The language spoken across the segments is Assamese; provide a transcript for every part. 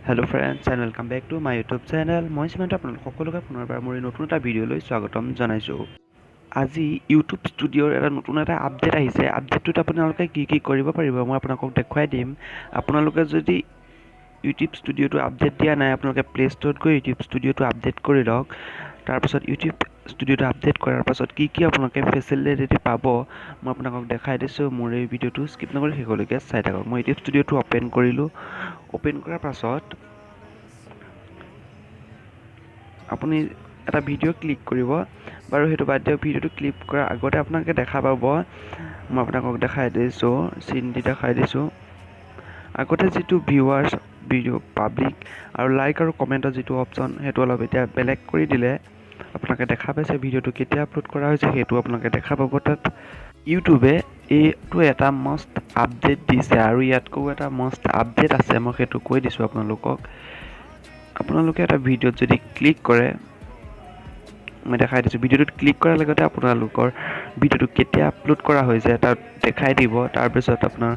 Hello friends and welcome back to my YouTube channel. মই সিমান্ত আপোনালোক সকলোকে পুনৰবাৰ মোৰ নতুন এটা ভিডিঅ'লৈ স্বাগতম জনাইছো। আজি YouTube ষ্টুডিঅ'ৰ নতুন এটা আপডেট আহিছে। আপডেটটোত আপোনালোকে কি কৰিব পাৰিব মই আপোনালোকক দেখুৱাই দিম। আপোনালোকে যদি YouTube ষ্টুডিঅ'টো আপডেট দিয়া নাই আপোনালোকে প্লে ষ্ট'ৰত গৈ YouTube ষ্টুডিঅ'টো আপডেট কৰি লওক। তাৰপাছত YouTube ষ্টুডিঅ'টো আপডেট কৰাৰ পাছত কি আপোনালোকে ফেচিলিটি পাব মই আপোনালোকক দেখাই দিছোঁ। মোৰ এই ভিডিঅ'টো স্কিপ নকৰি শেষলৈকে চাই থাকক। মই YouTube ষ্টুডিঅ'টো অপেন কৰিলোঁ। অপেন কৰাৰ পাছত আপুনি এটা ভিডিঅ' ক্লিক কৰিব। বাৰু সেইটো বাদ দিয়ক, ভিডিঅ'টো ক্লিক কৰাৰ আগতে আপোনালোকে দেখা পাব মই আপোনালোকক দেখাই দিছোঁ, চিন দি দেখাই দিছোঁ। আগতে যিটো ভিউৱাৰ্ছ ভিডিঅ' পাব্লিক আৰু লাইক আৰু কমেণ্টৰ যিটো অপশ্যন সেইটো অলপ এতিয়া বেলেগ কৰি দিলে। আপোনালোকে দেখা পাইছে ভিডিঅ'টো কেতিয়া আপলোড কৰা হৈছে সেইটো আপোনালোকে দেখা পাব। তাত ইউটিউবে এইটো এটা মষ্ট আপডেট দিছে আৰু ইয়াতকৈও এটা মষ্ট আপডেট আছে, মই সেইটো কৈ দিছোঁ আপোনালোকক। আপোনালোকে এটা ভিডিঅ'ত যদি ক্লিক কৰে মই দেখাই দিছোঁ, ভিডিঅ'টোত ক্লিক কৰাৰ লগতে আপোনালোকৰ ভিডিঅ'টো কেতিয়া আপলোড কৰা হৈছে তাত দেখাই দিব। তাৰপিছত আপোনাৰ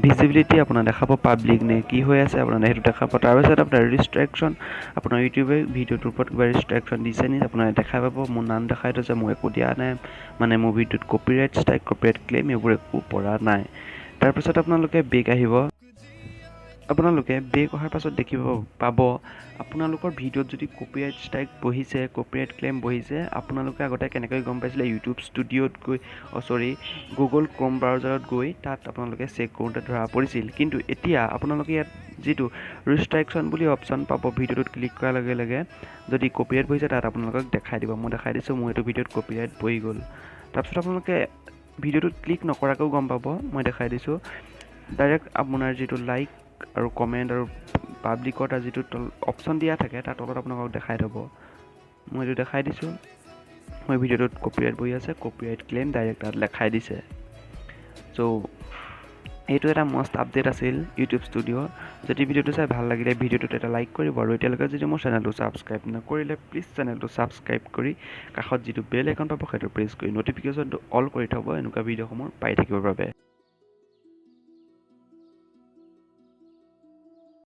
ভিজিবিলিটি আপোনাৰ দেখাব, পাব্লিক নে কি হৈ আছে আপোনাৰ সেইটো দেখাব। তাৰপিছত আপোনাৰ ৰেষ্ট্ৰিকশ্যন, আপোনাৰ ইউটিউবে ভিডিঅ'টোৰ ওপৰত কিবা ৰেষ্ট্ৰিকশ্যন দিছে নি আপোনাৰ দেখাই পাব। মোৰ নাম দেখাই থৈছে, মই একো দিয়া নাই, মানে মোৰ ভিডিঅ'টোত কপিৰাইট ষ্ট্ৰাইক, কপিৰাইট ক্লেইম এইবোৰ একো পৰা নাই। তাৰপিছত আপোনালোকে বেক আহিব। আপোনালোকে বেক অহাৰ পাছত দেখিব পাব আপোনালোকৰ ভিডিঅ'ত যদি কপিৰাইট ষ্ট্ৰাইক বহিছে, কপিৰাইট ক্লেইম বহিছে, আপোনালোকে আগতে কেনেকৈ গম পাইছিলে ইউটিউব ষ্টুডিঅ'ত গৈ গুগল ক্ৰ'ম ব্ৰাউজাৰত গৈ তাত আপোনালোকে চেক কৰোঁতে ধৰা পৰিছিল। কিন্তু এতিয়া আপোনালোকে ইয়াত যিটো ৰেষ্ট্ৰিকশ্যন বুলি অপশ্যন পাব ভিডিঅ'টোত ক্লিক কৰাৰ লগে লগে যদি কপিৰাইট বহিছে তাত আপোনালোকক দেখাই দিব। মই দেখাই দিছোঁ মোৰ এইটো ভিডিঅ'ত কপিৰাইট বহি গ'ল। তাৰপিছত আপোনালোকে ভিডিঅ'টোত ক্লিক নকৰাকৈও গম পাব, মই দেখাই দিছোঁ। ডাইৰেক্ট আপোনাৰ যিটো লাইক আৰু কমেণ্ট আৰু পাব্লিকৰ তাৰ যিটো অপশ্যন দিয়া থাকে তাৰ তলত আপোনালোকক দেখাই থ'ব। মই এইটো দেখাই দিছোঁ, মই ভিডিঅ'টোত কপিৰাইট বহি আছে, কপিৰাইট ক্লেইম ডাইৰেক্ট তাত দেখাই দিছে। চ' এইটো এটা মষ্ট আপডেট আছিল ইউটিউব ষ্টুডিঅ'ৰ। যদি ভিডিঅ'টো চাই ভাল লাগিলে ভিডিঅ'টোত এটা লাইক কৰিব আৰু এতিয়ালৈকে যদি মোৰ চেনেলটো ছাবস্ক্ৰাইব নকৰিলে প্লিজ চেনেলটো ছাবস্ক্ৰাইব কৰি কাষত যিটো বেল আইকন পাব সেইটো প্ৰেছ কৰি ন'টিফিকেশ্যনটো অল কৰি থ'ব এনেকুৱা ভিডিঅ'সমূহ পাই থাকিবৰ বাবে।